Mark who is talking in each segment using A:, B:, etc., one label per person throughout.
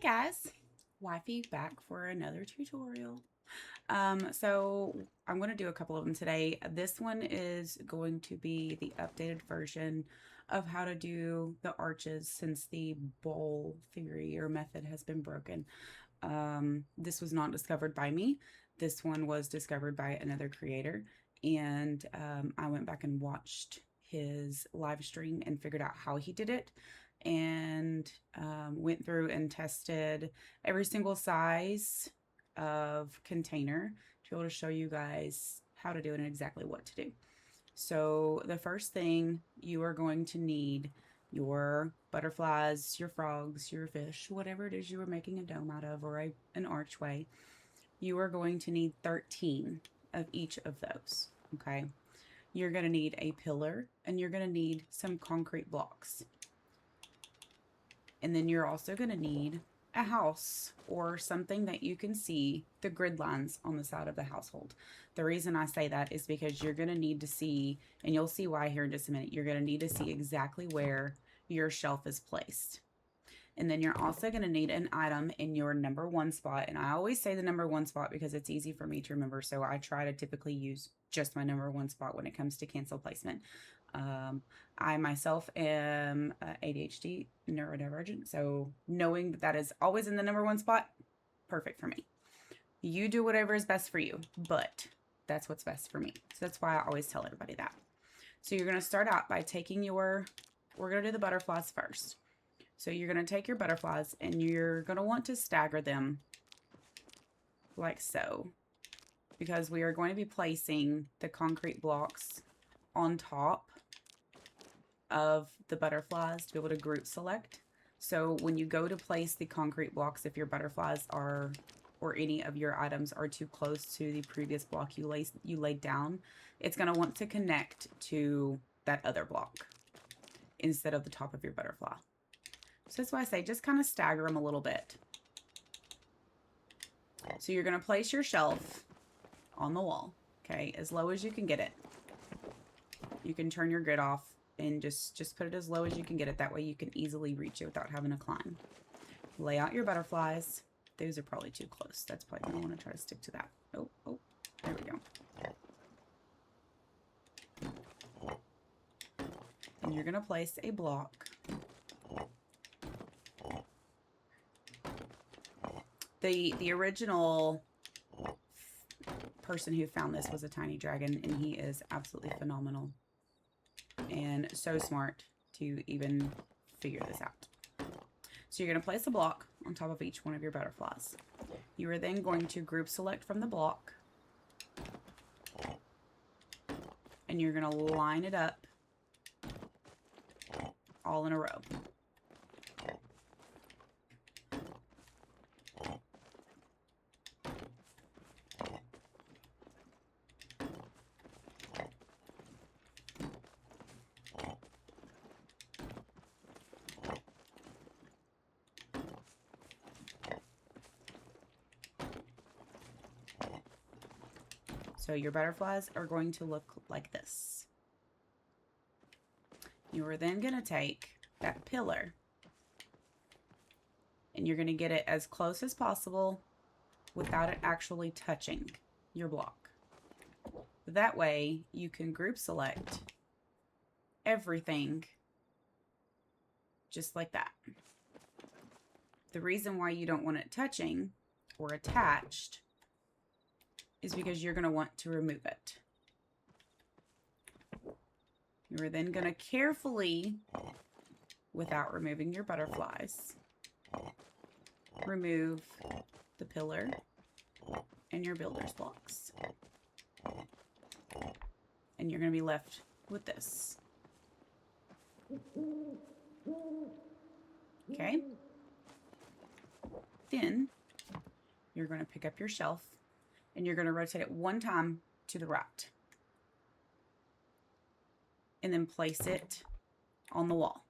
A: Hey guys, Wifey back for another tutorial. So I'm going to do a couple of them today. This one is going to be the updated version of how to do the arches since the bowl theory or method has been broken. This was not discovered by me. This one was discovered by another creator, and I went back and watched his live stream and figured out how he did it and went through and tested every single size of container to be able to show you guys how to do it and exactly what to do. So the first thing you are going to need your butterflies, your frogs, your fish, whatever it is you are making a dome out of or an archway. You are going to need 13 of each of those, okay? You're going to need a pillar and you're going to need some concrete blocks. And then you're also going to need a house or something that you can see the grid lines on the side of the household. The reason I say that is because you're going to need to see, and you'll see why here in just a minute, you're going to need to see exactly where your shelf is placed. And then you're also going to need an item in your number one spot. And I always say the number one spot because it's easy for me to remember. So I try to typically use just my number one spot when it comes to cancel placement. I myself am ADHD neurodivergent, so knowing that is always in the number one spot, perfect for me. You do whatever is best for you, but that's what's best for me. So that's why I always tell everybody that. So you're going to start out by taking we're going to do the butterflies first. So you're going to take your butterflies and you're going to want to stagger them like so, because we are going to be placing the concrete blocks on top of the butterflies to be able to group select. So when you go to place the concrete blocks, if your butterflies are, or any of your items are too close to the previous block you laid down, it's going to want to connect to that other block instead of the top of your butterfly. So that's why I say just kind of stagger them a little bit. So you're going to place your shelf on the wall, okay, as low as you can get it. You can turn your grid off and just put it as low as you can get it. That way you can easily reach it without having to climb. Lay out your butterflies. Those are probably too close. That's probably going to want to try to stick to that. Oh, there we go. And you're going to place a block. The original person who found this was a tiny dragon, and he is absolutely phenomenal and so smart to even figure this out. So you're going to place a block on top of each one of your butterflies. You are then going to group select from the block, and you're going to line it up all in a row. So your butterflies are going to look like this. You are then going to take that pillar and you're going to get it as close as possible without it actually touching your block. That way you can group select everything just like that. The reason why you don't want it touching or attached is because you're going to want to remove it. You're then going to carefully, without removing your butterflies, remove the pillar and your builder's blocks. And you're going to be left with this. Okay? Then you're going to pick up your shelf and you're going to rotate it one time to the right. And then place it on the wall.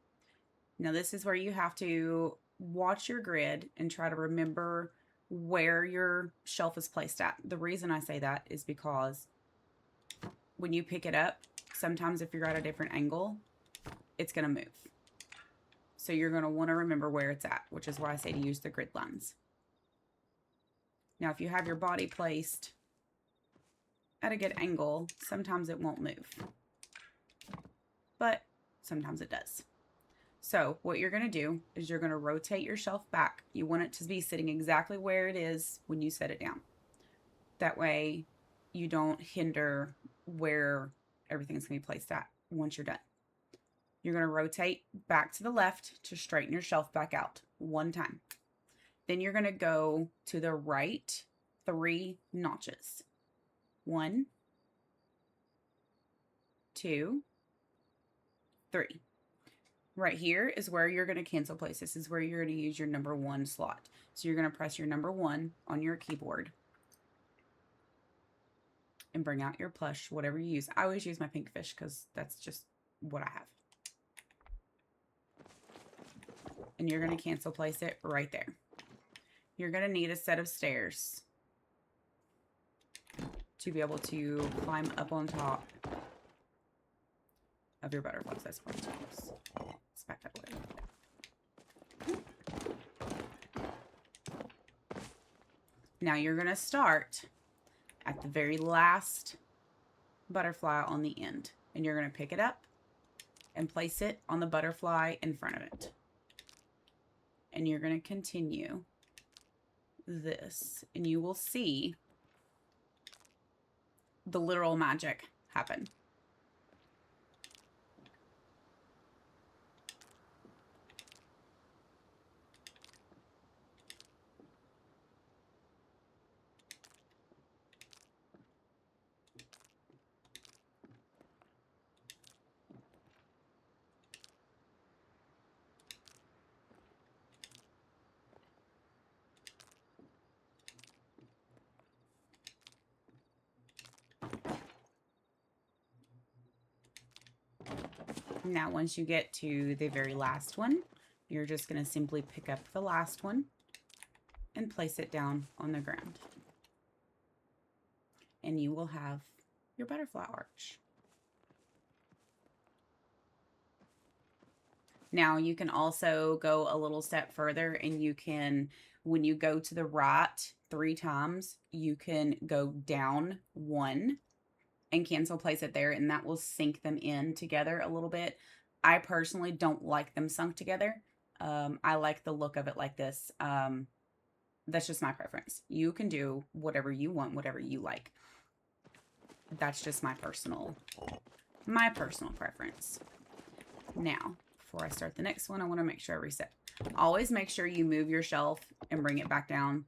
A: Now this is where you have to watch your grid and try to remember where your shelf is placed at. The reason I say that is because when you pick it up, sometimes if you're at a different angle, it's going to move. So you're going to want to remember where it's at, which is why I say to use the grid lines. Now, if you have your body placed at a good angle, sometimes it won't move, but sometimes it does. So what you're going to do is you're going to rotate your shelf back. You want it to be sitting exactly where it is when you set it down. That way you don't hinder where everything's going to be placed at once you're done. You're going to rotate back to the left to straighten your shelf back out one time. Then you're going to go to the right 3 notches. 1, 2, 3. Right here is where you're going to cancel place. This is where you're going to use your number 1 slot. So you're going to press your number 1 on your keyboard and bring out your plush, whatever you use. I always use my pink fish because that's just what I have. And you're going to cancel place it right there. You're going to need a set of stairs to be able to climb up on top of your butterflies. That's probably too close. Let's back that way. Now you're going to start at the very last butterfly on the end. And you're going to pick it up and place it on the butterfly in front of it. And you're going to continue this. And you will see the literal magic happen. Now, once you get to the very last one, you're just going to simply pick up the last one and place it down on the ground. And you will have your butterfly arch. Now, you can also go a little step further and you can, when you go to the right 3 times, you can go down 1 and cancel place it there, and that will sink them in together a little bit. I personally don't like them sunk together. I like the look of it like this. That's just my preference. You can do whatever you want, whatever you like. That's just my personal preference. Now, before I start the next one, I want to make sure I reset. Always make sure you move your shelf and bring it back down.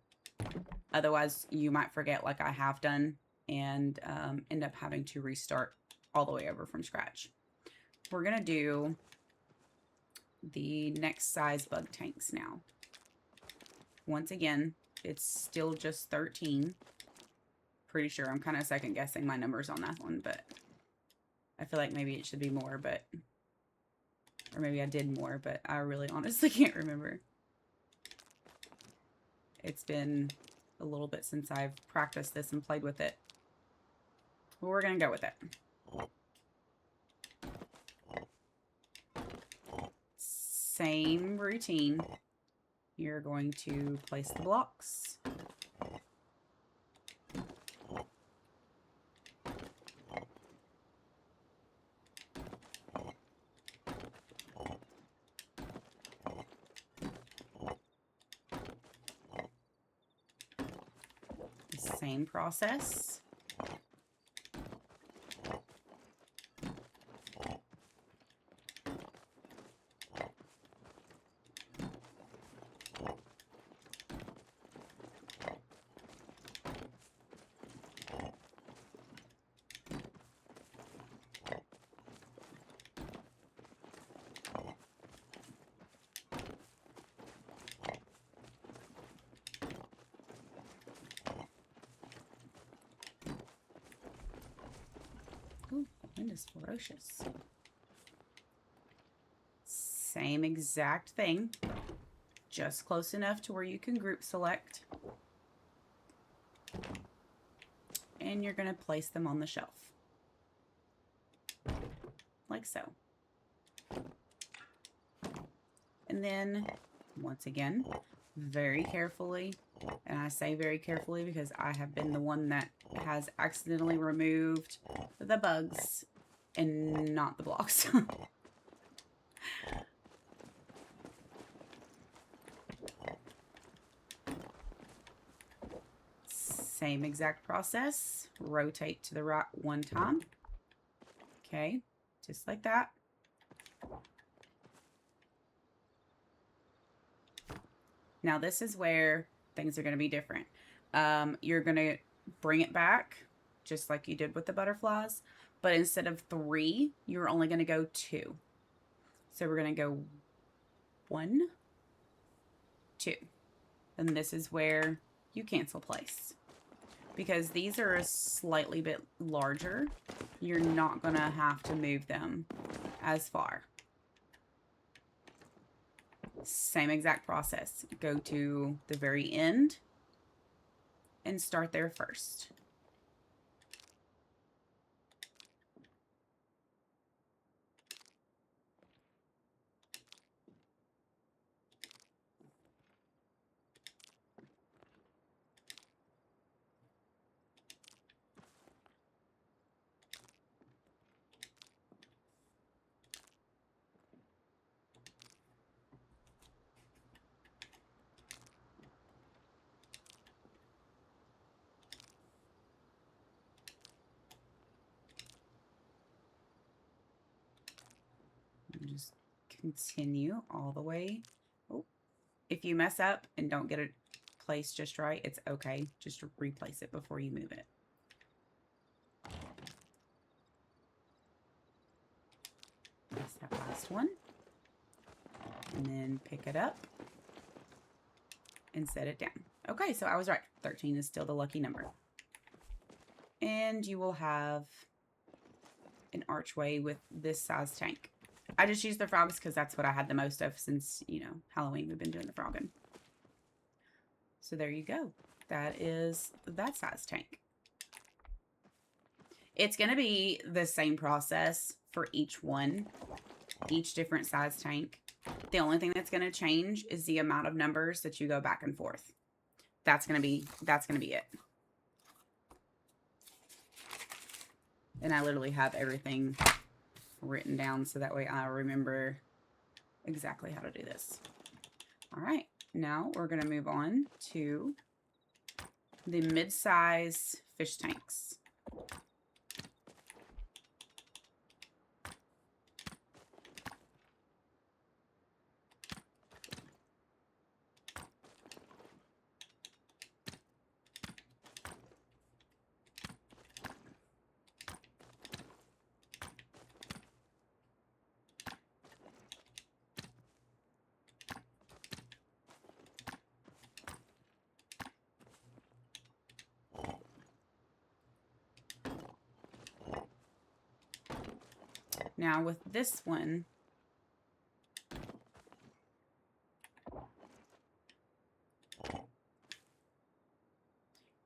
A: Otherwise, you might forget, like I have done, and end up having to restart all the way over from scratch. We're going to do the next size bug tanks now. Once again, it's still just 13. Pretty sure. I'm kind of second guessing my numbers on that one, but I feel like maybe it should be more, but, or maybe I did more, but I really honestly can't remember. It's been a little bit since I've practiced this and played with it. But we're going to go with it. Same routine. You're going to place the blocks. Same process. Ooh, wind is ferocious. Same exact thing, just close enough to where you can group select. And you're going to place them on the shelf. Like so. And then, once again, very carefully, and I say very carefully because I have been the one that has accidentally removed the bugs and not the blocks. Same exact process. Rotate to the right one time. Okay, just like that. Now this is where things are going to be different. You're going to bring it back just like you did with the butterflies, but instead of 3, you're only going to go 2. So we're going to go 1, 2. And this is where you cancel place. Because these are a slightly bit larger, you're not going to have to move them as far. Same exact process. Go to the very end and start there first. Just continue all the way. Oh, if you mess up and don't get it placed just right, it's okay. Just replace it before you move it. That's that last one. And then pick it up and set it down. Okay, so I was right. 13 is still the lucky number. And you will have an archway with this size tank. I just used the frogs because that's what I had the most of since, you know, Halloween. We've been doing the frogging. So there you go. That is that size tank. It's going to be the same process for each one, each different size tank. The only thing that's going to change is the amount of numbers that you go back and forth. That's going to be it. And I literally have everything written down so that way I remember exactly how to do this. All right, now we're going to move on to the mid-size fish tanks. Now with this one,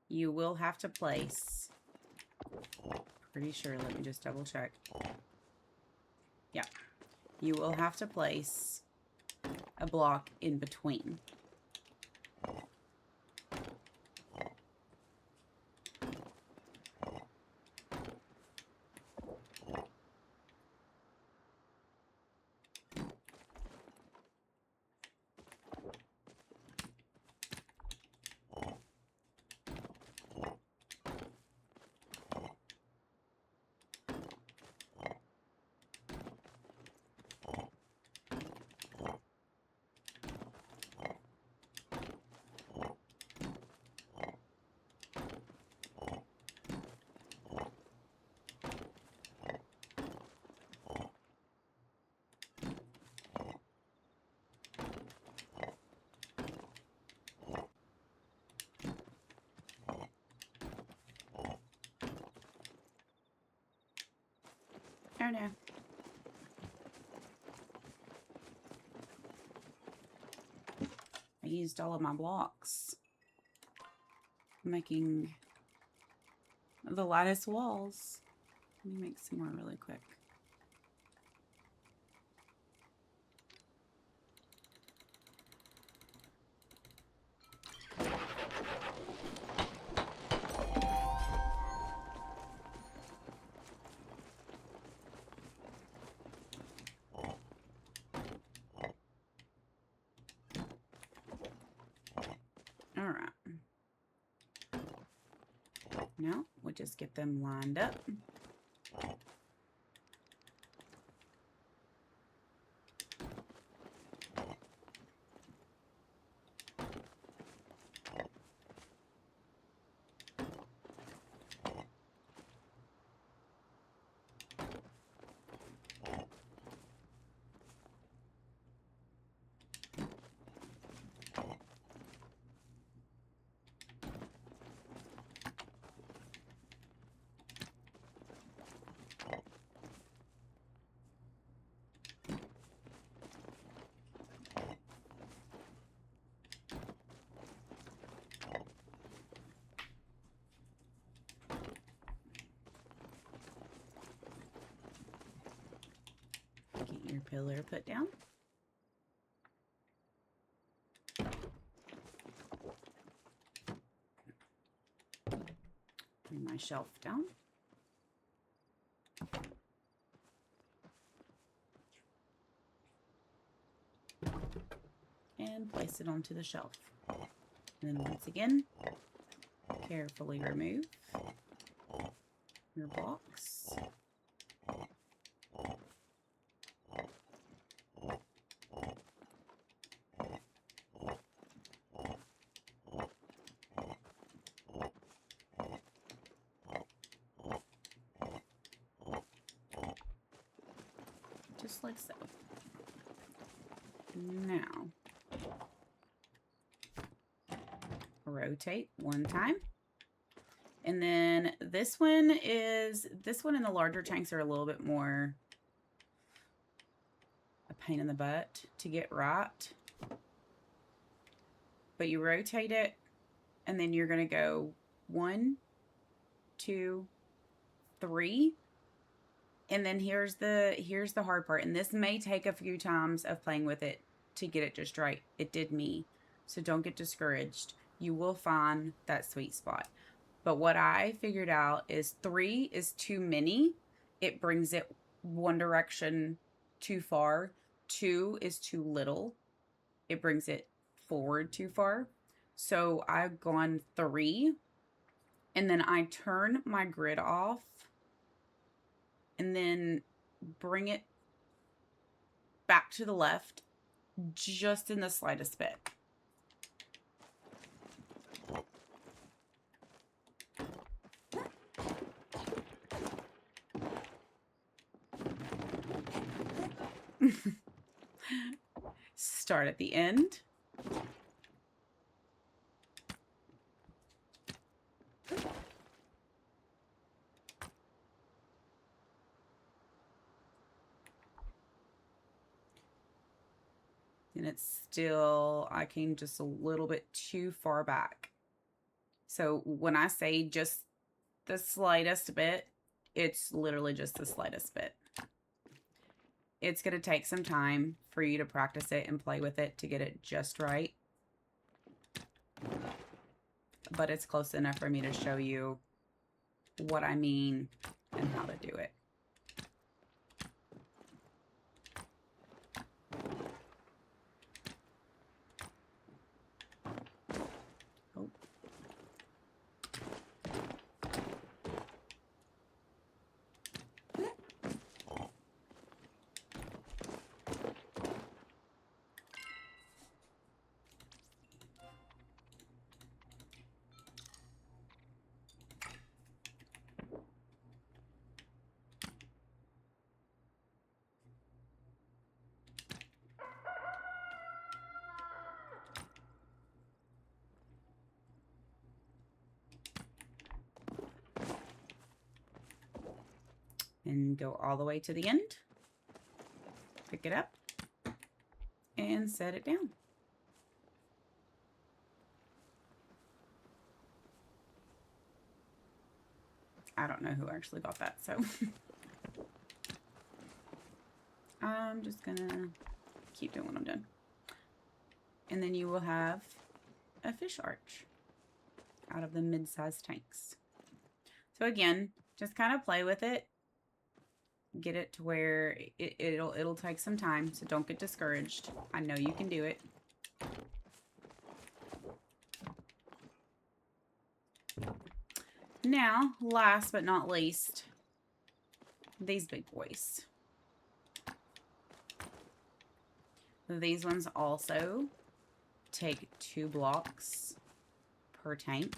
A: you will have to place, pretty sure, let me just double check. Yeah, you will have to place a block in between. Oh no. I used all of my blocks, making the lattice walls. Let me make some more really quick. Now we'll just get them lined up. Get your pillar put down. Bring my shelf down. And place it onto the shelf. And then once again, carefully remove your box. Just like so. Now, rotate one time. And then this one and the larger tanks are a little bit more a pain in the butt to get right. But you rotate it, and then you're going to go 1, 2, 3. And then here's the hard part. And this may take a few times of playing with it to get it just right. It did me. So don't get discouraged. You will find that sweet spot. But what I figured out is 3 is too many. It brings it one direction too far. 2 is too little. It brings it forward too far. So I've gone 3. And then I turn my grid off. And then bring it back to the left just in the slightest bit. Start at the end. And it's still, I came just a little bit too far back. So when I say just the slightest bit, it's literally just the slightest bit. It's going to take some time for you to practice it and play with it to get it just right. But it's close enough for me to show you what I mean and how to do it. Oh. And go all the way to the end. Pick it up and set it down. I don't know who actually got that, so I'm just gonna keep doing what I'm doing. And then you will have a fish arch out of the mid-sized tanks. So again, just kind of play with it. Get it to where it'll take some time, so don't get discouraged. I know you can do it. Now, last but not least, these big boys. These ones also take 2 blocks per tank.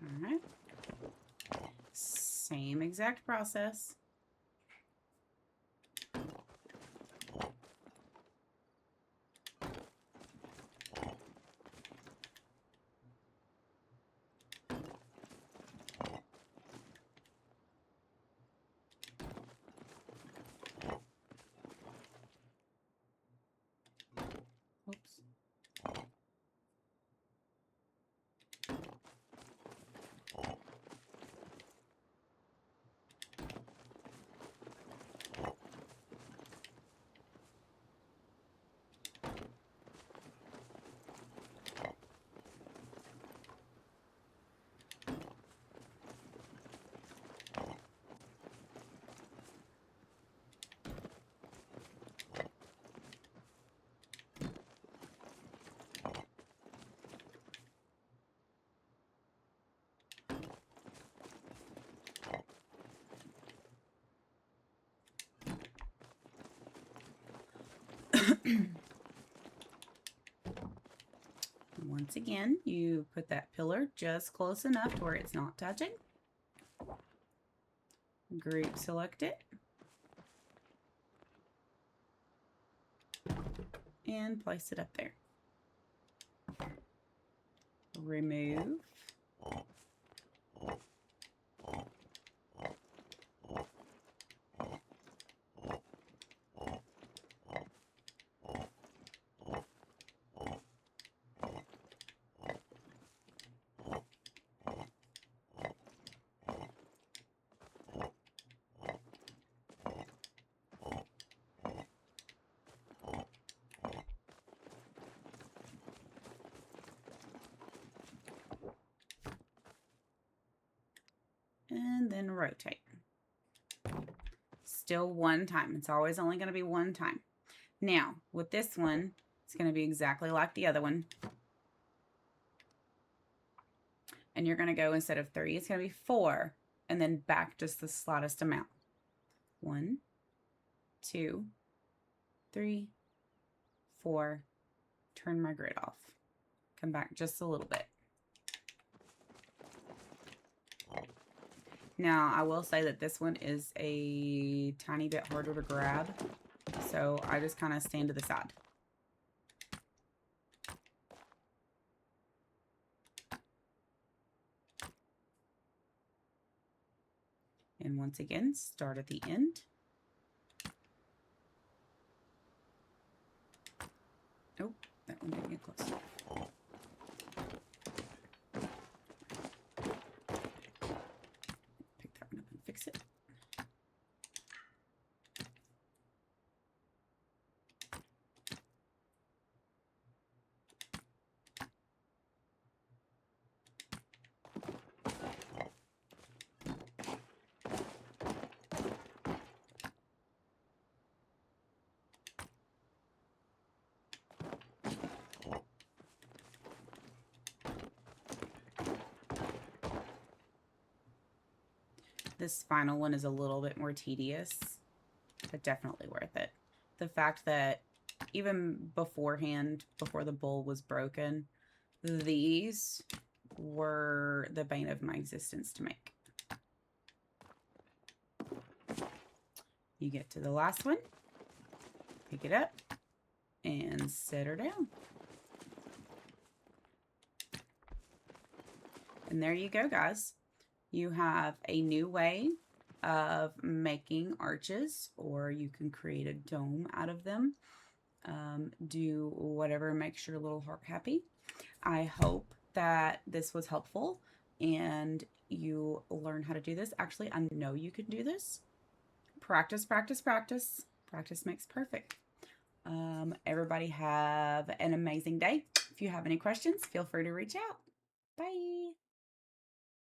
A: All right. Same exact process. Oops. Once again, you put that pillar just close enough to where it's not touching. Group select it. And place it up there. Remove. And then rotate. Still one time. It's always only going to be one time. Now, with this one, it's going to be exactly like the other one. And you're going to go, instead of 3, it's going to be 4. And then back just the slightest amount. 1, 2, 3, 4. Turn my grid off. Come back just a little bit. Now, I will say that this one is a tiny bit harder to grab, so I just kind of stand to the side. And once again, start at the end. Oh, that one didn't get close. Pick that one up and fix it. this final one is a little bit more tedious, but definitely worth it. The fact that even beforehand, before the bowl was broken, these were the bane of my existence to make. You get to the last one, pick it up, and set her down. And there you go, guys. You have a new way of making arches, or you can create a dome out of them. Do whatever makes your little heart happy. I hope that this was helpful and you learn how to do this. Actually, I know you can do this. Practice, practice, practice. Practice makes perfect. Everybody have an amazing day. If you have any questions, feel free to reach out. Bye.